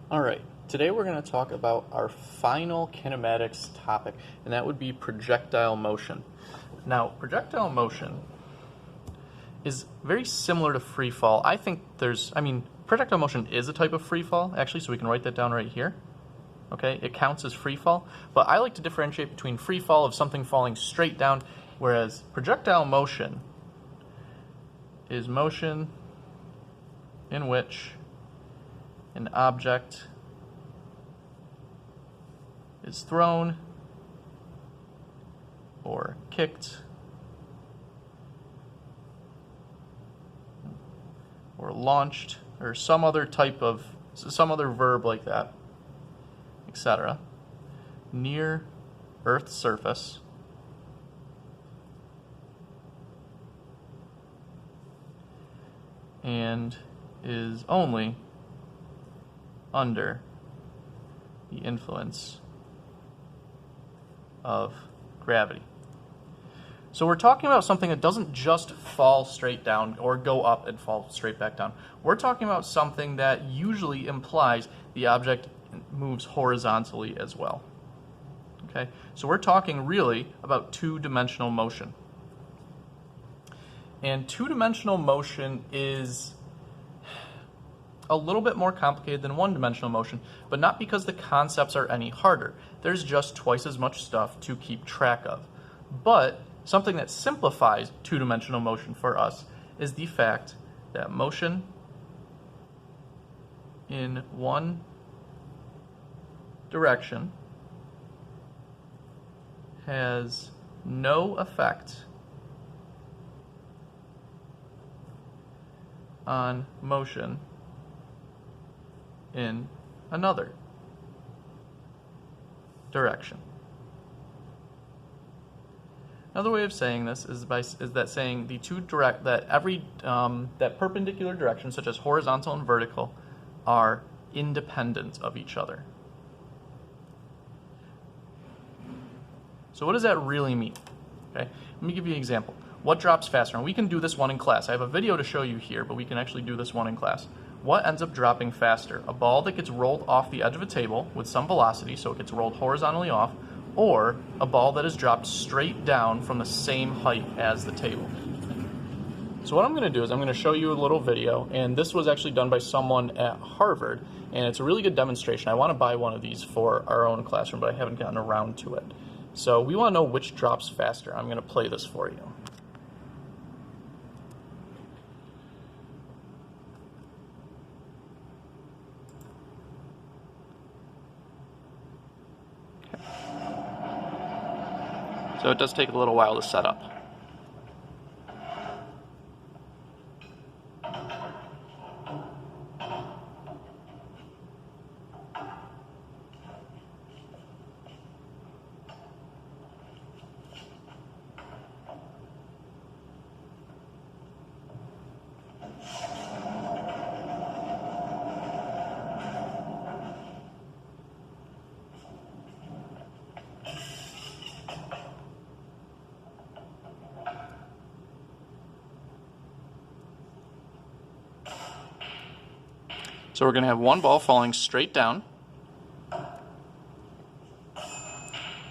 Alright, today we're going to talk about our final kinematics topic, and that would be projectile motion. Now, projectile motion is very similar to free fall. Projectile motion is a type of free fall, actually, so we can write that down right here. Okay, it counts as free fall, but I like to differentiate between free fall of something falling straight down, whereas projectile motion is motion in which an object is thrown or kicked or launched or some other verb like that, etc., near Earth's surface and is only under the influence of gravity. So we're talking about something that doesn't just fall straight down or go up and fall straight back down. We're talking about something that usually implies the object moves horizontally as well. Okay? So we're talking really about two-dimensional motion. And two-dimensional motion is a little bit more complicated than one-dimensional motion, but not because the concepts are any harder. There's just twice as much stuff to keep track of. But something that simplifies two-dimensional motion for us is the fact that motion in one direction has no effect on motion in another direction. Another way of saying this is saying that perpendicular directions, such as horizontal and vertical, are independent of each other. So what does that really mean? Okay, let me give you an example. What drops faster? And we can do this one in class. I have a video to show you here, but we can actually do this one in class. What ends up dropping faster? A ball that gets rolled off the edge of a table with some velocity, so it gets rolled horizontally off, or a ball that is dropped straight down from the same height as the table. So what I'm going to do is I'm going to show you a little video, and this was actually done by someone at Harvard, and it's a really good demonstration. I want to buy one of these for our own classroom, but I haven't gotten around to it. So we want to know which drops faster. I'm going to play this for you. So it does take a little while to set up. So we're going to have one ball falling straight down, and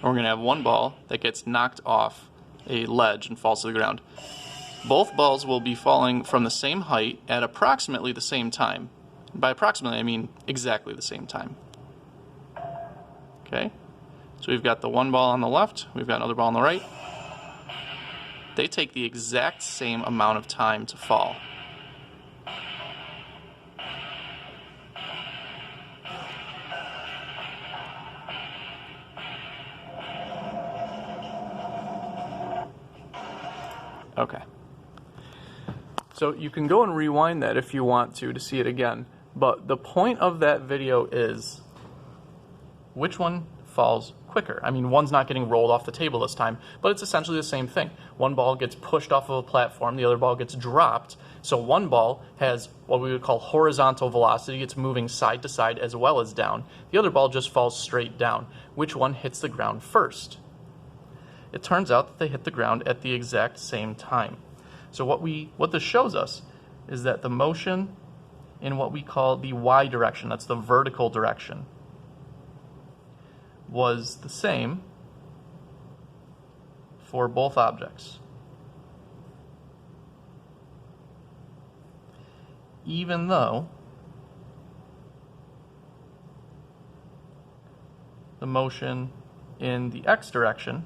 we're going to have one ball that gets knocked off a ledge and falls to the ground. Both balls will be falling from the same height at approximately the same time. By approximately, I mean exactly the same time. Okay? So we've got the one ball on the left, we've got another ball on the right. They take the exact same amount of time to fall. Okay. So you can go and rewind that if you want to see it again. But the point of that video is which one falls quicker. I mean, one's not getting rolled off the table this time, but it's essentially the same thing. One ball gets pushed off of a platform, the other ball gets dropped. So one ball has what we would call horizontal velocity. It's moving side to side as well as down. The other ball just falls straight down. Which one hits the ground first? It turns out that they hit the ground at the exact same time. So what this shows us is that the motion in what we call the y direction, that's the vertical direction, was the same for both objects, even though the motion in the x direction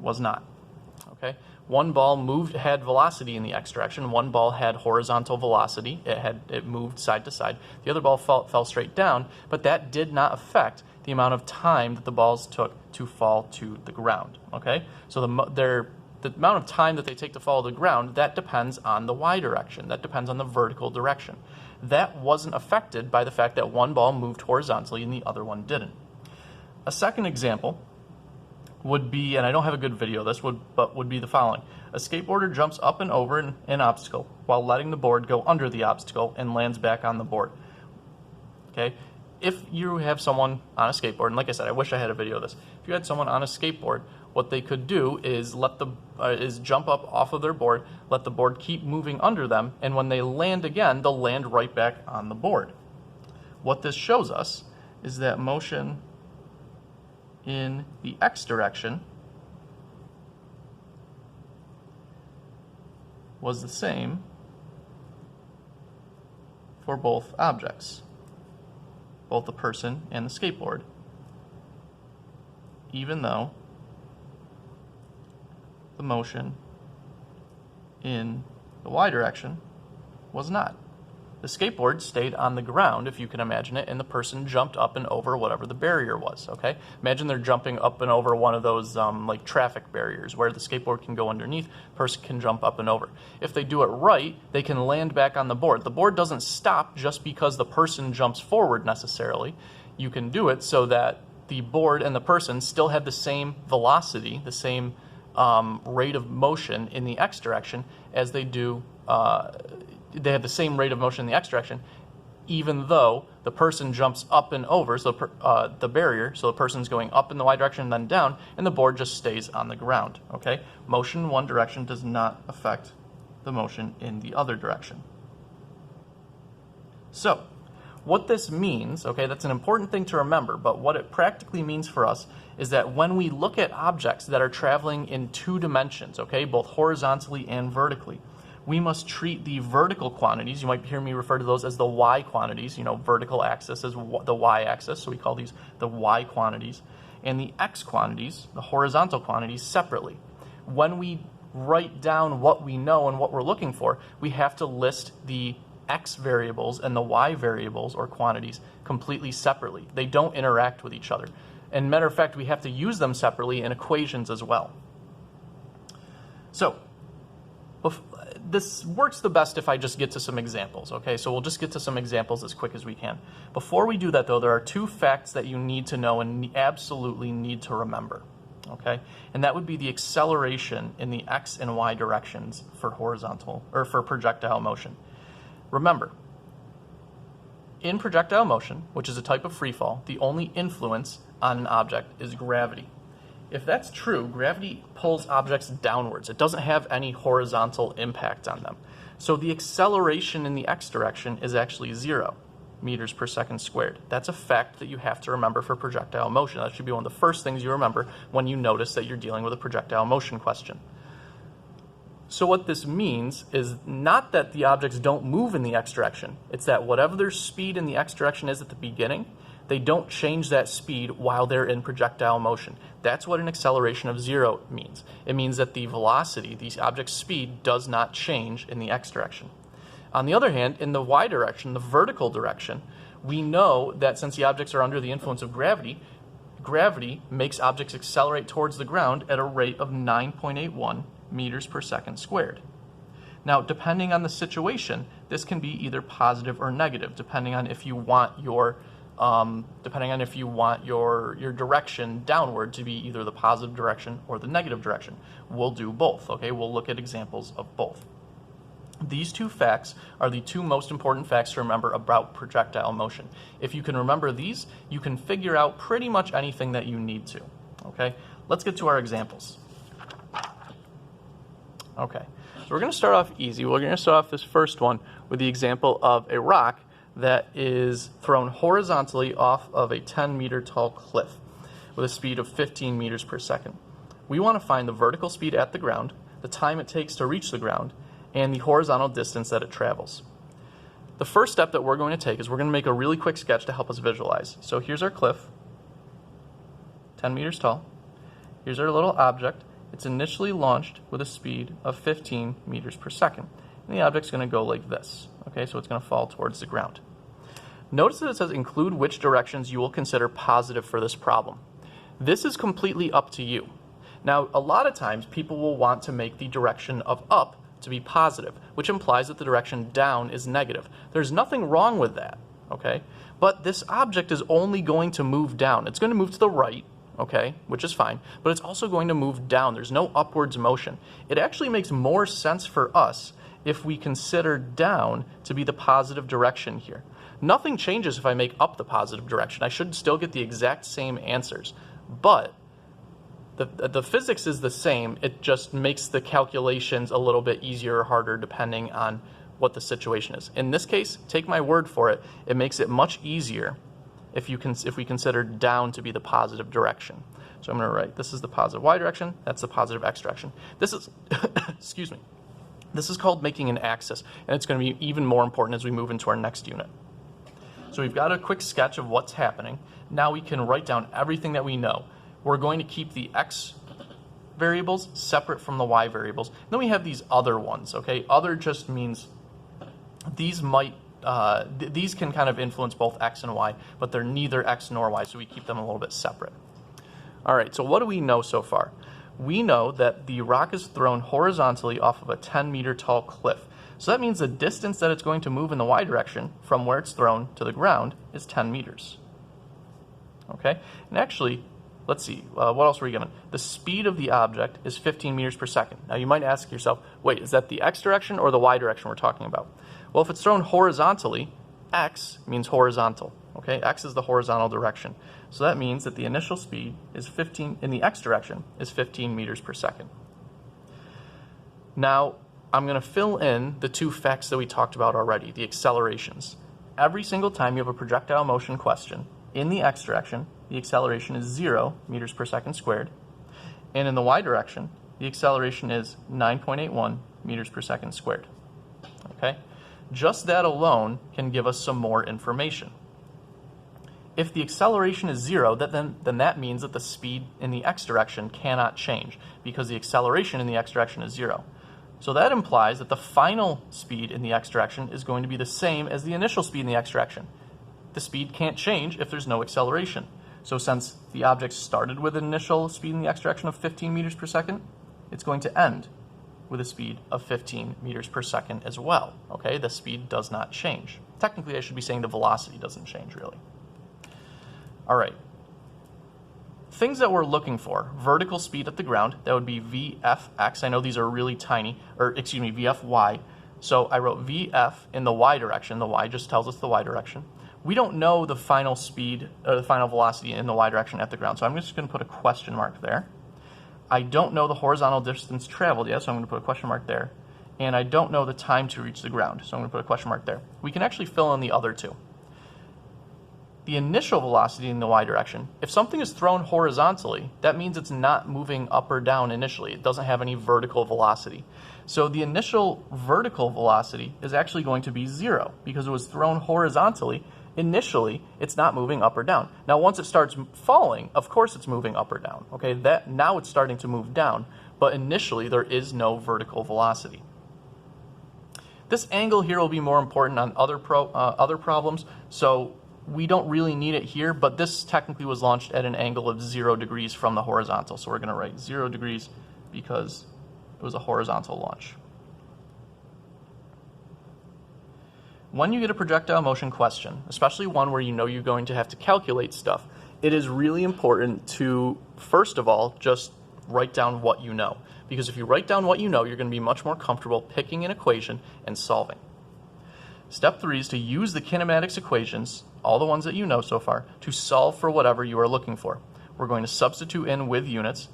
was not. Okay? One ball had velocity in the x direction. One ball had horizontal velocity. It moved side to side. The other ball fell straight down, but that did not affect the amount of time that the balls took to fall to the ground. Okay? So the amount of time that they take to fall to the ground, that depends on the y direction. That depends on the vertical direction. That wasn't affected by the fact that one ball moved horizontally and the other one didn't. A second example would be, and I don't have a good video of this, would be the following. A skateboarder jumps up and over an obstacle while letting the board go under the obstacle and lands back on the board. Okay? If you have someone on a skateboard, and like I said, I wish I had a video of this. If you had someone on a skateboard, what they could do is jump up off of their board, let the board keep moving under them, and when they land again, they'll land right back on the board. What this shows us is that motion in the x direction was the same for both objects, both the person and the skateboard, even though the motion in the y direction was not. The skateboard stayed on the ground, if you can imagine it, and the person jumped up and over whatever the barrier was, okay? Imagine they're jumping up and over one of those like traffic barriers where the skateboard can go underneath, the person can jump up and over. If they do it right, they can land back on the board. The board doesn't stop just because the person jumps forward necessarily. You can do it so that the board and the person still have the same velocity, the same rate of motion in the x direction as they do they have the same rate of motion in the x direction, even though the person jumps up and over the barrier, so the person's going up in the y direction and then down, and the board just stays on the ground. Okay? Motion in one direction does not affect the motion in the other direction. So, what this means, okay, that's an important thing to remember, but what it practically means for us is that when we look at objects that are traveling in two dimensions, okay, both horizontally and vertically, we must treat the vertical quantities, you might hear me refer to those as the y quantities, vertical axis is the y-axis, so we call these the y quantities, and the x quantities, the horizontal quantities, separately. When we write down what we know and what we're looking for, we have to list the x variables and the y variables or quantities completely separately. They don't interact with each other. And matter of fact, we have to use them separately in equations as well. So, this works the best if I just get to some examples, okay? So we'll just get to some examples as quick as we can. Before we do that, though, there are two facts that you need to know and absolutely need to remember, okay? And that would be the acceleration in the x and y directions for projectile motion. Remember, in projectile motion, which is a type of free fall, the only influence on an object is gravity. If that's true, gravity pulls objects downwards. It doesn't have any horizontal impact on them. So the acceleration in the x direction is actually 0 meters per second squared. That's a fact that you have to remember for projectile motion. That should be one of the first things you remember when you notice that you're dealing with a projectile motion question. So what this means is not that the objects don't move in the x direction. It's that whatever their speed in the x direction is at the beginning, they don't change that speed while they're in projectile motion. That's what an acceleration of 0 means. It means that the velocity, the object's speed, does not change in the x direction. On the other hand, in the y direction, the vertical direction, we know that since the objects are under the influence of gravity, gravity makes objects accelerate towards the ground at a rate of 9.81 meters per second squared. Now, depending on the situation, this can be either positive or negative, depending on if you want your direction downward to be either the positive direction or the negative direction. We'll do both, okay? We'll look at examples of both. These two facts are the two most important facts to remember about projectile motion. If you can remember these, you can figure out pretty much anything that you need to, okay? Let's get to our examples. Okay, so we're going to start off easy. We're going to start off this first one with the example of a rock that is thrown horizontally off of a 10-meter tall cliff with a speed of 15 meters per second. We want to find the vertical speed at the ground, the time it takes to reach the ground, and the horizontal distance that it travels. The first step that we're going to take is we're going to make a really quick sketch to help us visualize. So here's our cliff, 10 meters tall. Here's our little object. It's initially launched with a speed of 15 meters per second. And the object's going to go like this. Okay, so it's going to fall towards the ground. Notice that it says include which directions you will consider positive for this problem. This is completely up to you. Now, a lot of times people will want to make the direction of up to be positive, which implies that the direction down is negative. There's nothing wrong with that, okay? But this object is only going to move down. It's going to move to the right, okay, which is fine, but it's also going to move down. There's no upwards motion. It actually makes more sense for us if we consider down to be the positive direction here. Nothing changes if I make up the positive direction. I should still get the exact same answers, but the physics is the same. It just makes the calculations a little bit easier or harder depending on what the situation is. In this case, take my word for it, it makes it much easier if we consider down to be the positive direction. So I'm going to write, this is the positive y direction, that's the positive x direction. This is, excuse me, this is called making an axis, and it's going to be even more important as we move into our next unit. So we've got a quick sketch of what's happening. Now we can write down everything that we know. We're going to keep the x variables separate from the y variables. Then we have these other ones, okay? Other just means these these can kind of influence both x and y, but they're neither x nor y, so we keep them a little bit separate. All right, so what do we know so far? We know that the rock is thrown horizontally off of a 10-meter tall cliff. So that means the distance that it's going to move in the y direction from where it's thrown to the ground is 10 meters. Okay, and actually, let's see, what else were we given? The speed of the object is 15 meters per second. Now you might ask yourself, wait, is that the x direction or the y direction we're talking about? Well, if it's thrown horizontally, x means horizontal. Okay, x is the horizontal direction. So that means that the initial speed is 15, in the x direction, is 15 meters per second. Now, I'm going to fill in the two facts that we talked about already, the accelerations. Every single time you have a projectile motion question, in the x direction, the acceleration is 0 meters per second squared, and in the y direction, the acceleration is 9.81 meters per second squared. Okay? Just that alone can give us some more information. If the acceleration is 0, then that means that the speed in the x direction cannot change, because the acceleration in the x direction is 0. So that implies that the final speed in the x direction is going to be the same as the initial speed in the x direction. The speed can't change if there's no acceleration. So since the object started with an initial speed in the x direction of 15 meters per second, it's going to end with a speed of 15 meters per second as well. Okay, the speed does not change. Technically, I should be saying the velocity doesn't change, really. All right. Things that we're looking for, vertical speed at the ground, that would be VFX. I know these are really tiny, or excuse me, VFY. So I wrote VF in the y direction. The y just tells us the y direction. We don't know the final speed, or the final velocity in the y direction at the ground, so I'm just going to put a question mark there. I don't know the horizontal distance traveled yet, so I'm going to put a question mark there. And I don't know the time to reach the ground, so I'm going to put a question mark there. We can actually fill in the other two. The initial velocity in the y direction, if something is thrown horizontally, that means it's not moving up or down initially. It doesn't have any vertical velocity. So the initial vertical velocity is actually going to be 0 because it was thrown horizontally. Initially, it's not moving up or down. Now, once it starts falling, of course it's moving up or down. Okay, now it's starting to move down, but initially there is no vertical velocity. This angle here will be more important on other problems, so we don't really need it here, but this technically was launched at an angle of 0 degrees from the horizontal. So we're going to write 0 degrees because it was a horizontal launch. When you get a projectile motion question, especially one where you know you're going to have to calculate stuff, it is really important to, first of all, just write down what you know. Because if you write down what you know, you're going to be much more comfortable picking an equation and solving. Step 3 is to use the kinematics equations, all the ones that you know so far, to solve for whatever you are looking for. We're going to substitute in with units,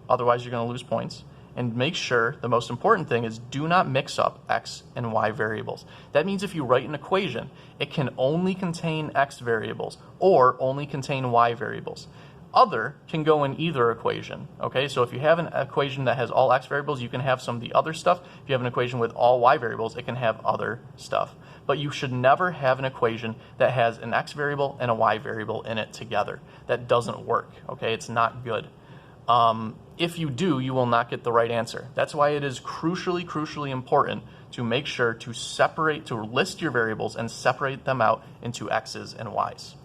otherwise you're going to lose points, And make sure, the most important thing is do not mix up x and y variables. That means if you write an equation, it can only contain x variables or only contain y variables. Other can go in either equation, okay? So if you have an equation that has all x variables, you can have some of the other stuff. If you have an equation with all y variables, it can have other stuff. But you should never have an equation that has an x variable and a y variable in it together. That doesn't work, okay? It's not good. If you do, you will not get the right answer. That's why it is crucially important to make sure to list your variables and separate them out into x's and y's.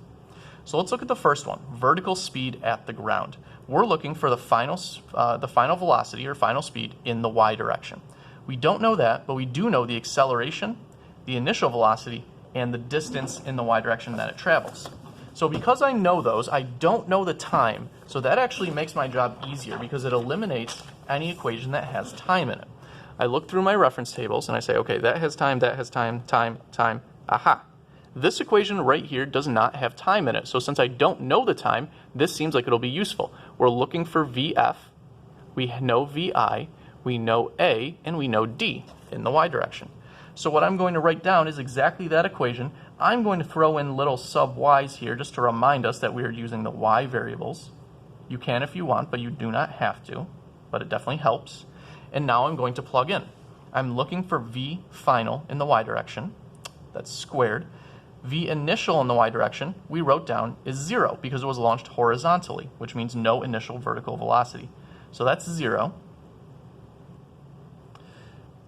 So let's look at the first one, vertical speed at the ground. We're looking for the final velocity or final speed in the y direction. We don't know that, but we do know the acceleration, the initial velocity, and the distance in the y direction that it travels. So because I know those, I don't know the time, so that actually makes my job easier because it eliminates any equation that has time in it. I look through my reference tables and I say, okay, that has time, time, aha. This equation right here does not have time in it, so since I don't know the time, this seems like it'll be useful. We're looking for VF, we know VI, we know A, and we know D in the y direction. So what I'm going to write down is exactly that equation. I'm going to throw in little sub y's here just to remind us that we are using the y variables. You can if you want, but you do not have to, but it definitely helps. And now I'm going to plug in. I'm looking for V final in the y direction, that's squared. V initial in the y direction, we wrote down, is 0 because it was launched horizontally, which means no initial vertical velocity. So that's 0.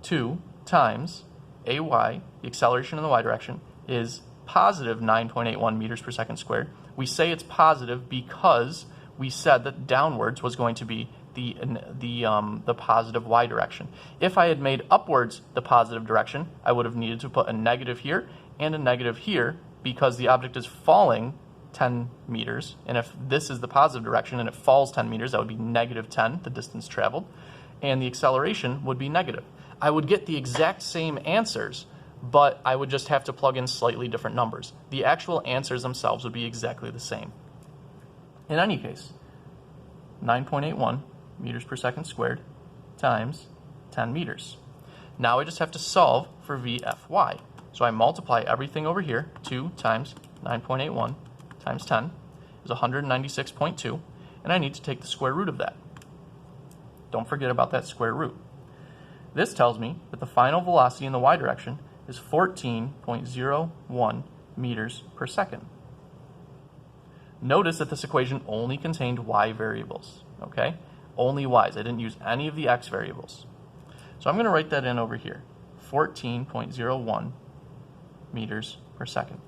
2 times AY, the acceleration in the y direction, is positive 9.81 meters per second squared. We say it's positive because we said that downwards was going to be the positive y direction. If I had made upwards the positive direction, I would have needed to put a negative here and a negative here because the object is falling 10 meters. And if this is the positive direction and it falls 10 meters, that would be negative 10, the distance traveled. And the acceleration would be negative. I would get the exact same answers, but I would just have to plug in slightly different numbers. The actual answers themselves would be exactly the same. In any case, 9.81 meters per second squared times 10 meters. Now I just have to solve for VFY. So I multiply everything over here. 2 times 9.81 times 10 is 196.2, and I need to take the square root of that. Don't forget about that square root. This tells me that the final velocity in the y direction is 14.01 meters per second. Notice that this equation only contained y variables, okay? Only y's. I didn't use any of the x variables. So I'm going to write that in over here, 14.01 meters per second.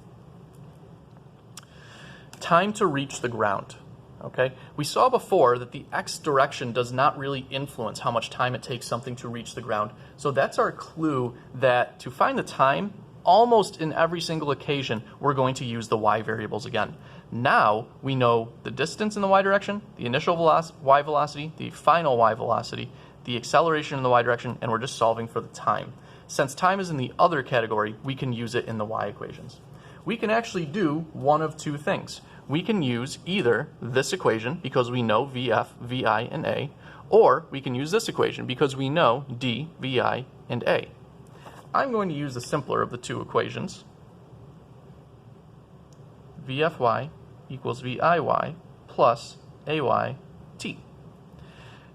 Time to reach the ground. Okay? We saw before that the x direction does not really influence how much time it takes something to reach the ground. So that's our clue that to find the time, almost in every single occasion, we're going to use the y variables again. Now we know the distance in the y direction, the initial y velocity, the final y velocity, the acceleration in the y direction, and we're just solving for the time. Since time is in the other category, we can use it in the y equations. We can actually do one of two things. We can use either this equation because we know VF, VI, and A, or we can use this equation because we know D, VI, and A. I'm going to use the simpler of the two equations. VFY equals VIY plus AYT.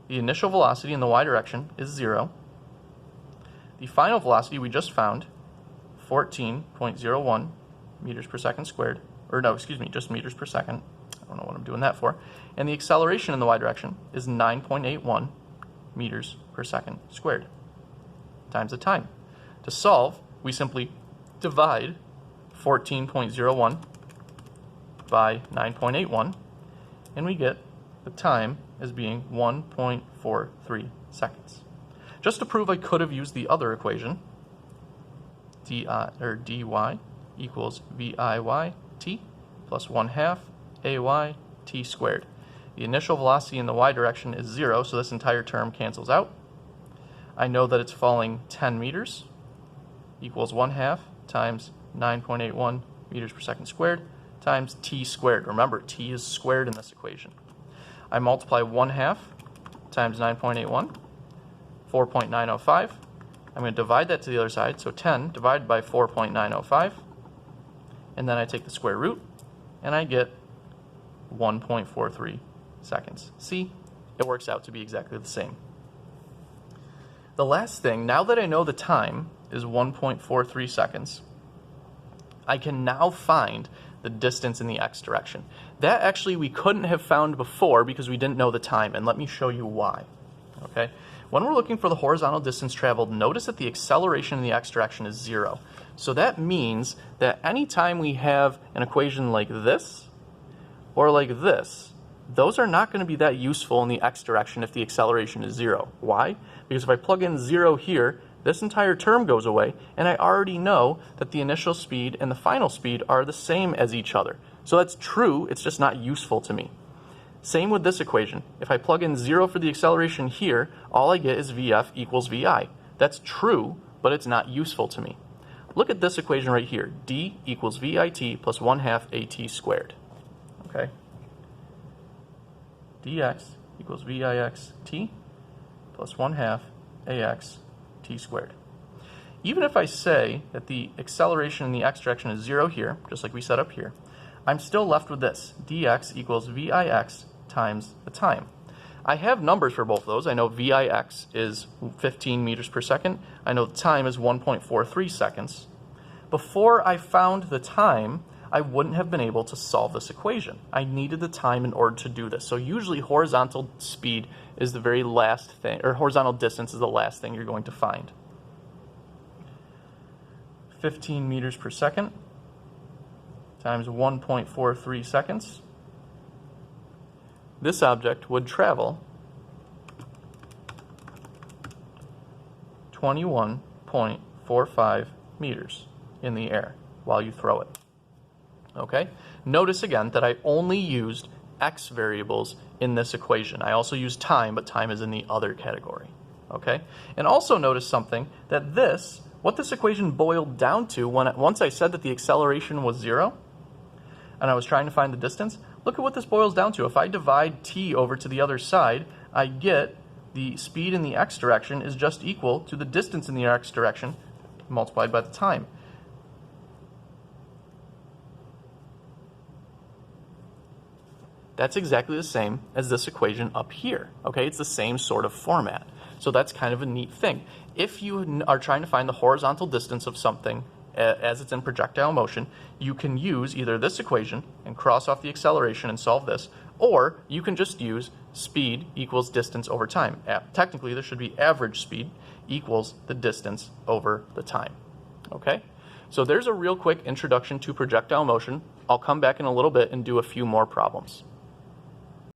The initial velocity in the y direction is 0. The final velocity we just found, 14.01 meters per second squared, or no, excuse me, just meters per second. I don't know what I'm doing that for. And the acceleration in the y direction is 9.81 meters per second squared times the time. To solve, we simply divide 14.01 by 9.81, and we get the time as being 1.43 seconds. Just to prove I could have used the other equation, dy equals VIYT plus 1/2 AYT squared. The initial velocity in the y direction is 0, so this entire term cancels out. I know that it's falling 10 meters equals 1/2 times 9.81 meters per second squared times t squared. Remember, t is squared in this equation. I multiply 1/2 times 9.81 4.905. I'm going to divide that to the other side, so 10 divided by 4.905, and then I take the square root, and I get 1.43 seconds. See, it works out to be exactly the same. The last thing, now that I know the time is 1.43 seconds, I can now find the distance in the x direction. That actually we couldn't have found before because we didn't know the time, and let me show you why. Okay? When we're looking for the horizontal distance traveled, notice that the acceleration in the x direction is 0. So that means that anytime we have an equation like this or like this, those are not going to be that useful in the x direction if the acceleration is 0. Why? Because if I plug in 0 here, this entire term goes away, and I already know that the initial speed and the final speed are the same as each other. So that's true, it's just not useful to me. Same with this equation. If I plug in 0 for the acceleration here, all I get is Vf equals Vi. That's true, but it's not useful to me. Look at this equation right here. D equals Vit plus 1/2 At squared. Okay? Dx equals Vix plus 1/2 Ax t squared. Even if I say that the acceleration in the x direction is 0 here, just like we set up here, I'm still left with this. Dx equals Vix times the time. I have numbers for both of those. I know Vix is 15 meters per second. I know the time is 1.43 seconds. Before I found the time, I wouldn't have been able to solve this equation. I needed the time in order to do this. So usually horizontal speed is the very last thing, or horizontal distance is the last thing you're going to find. 15 meters per second times 1.43 seconds. This object would travel 21.45 meters in the air while you throw it. Okay? Notice again that I only used x variables in this equation. I also used time, but time is in the other category. Okay? And also notice something, that what this equation boiled down to, once I said that the acceleration was 0, and I was trying to find the distance, look at what this boils down to. If I divide t over to the other side, I get the speed in the x direction is just equal to the distance in the x direction multiplied by the time. That's exactly the same as this equation up here. Okay, it's the same sort of format. So that's kind of a neat thing. If you are trying to find the horizontal distance of something as it's in projectile motion, you can use either this equation and cross off the acceleration and solve this, or you can just use speed equals distance over time. Technically, this should be average speed equals the distance over the time. Okay? So there's a real quick introduction to projectile motion. I'll come back in a little bit and do a few more problems.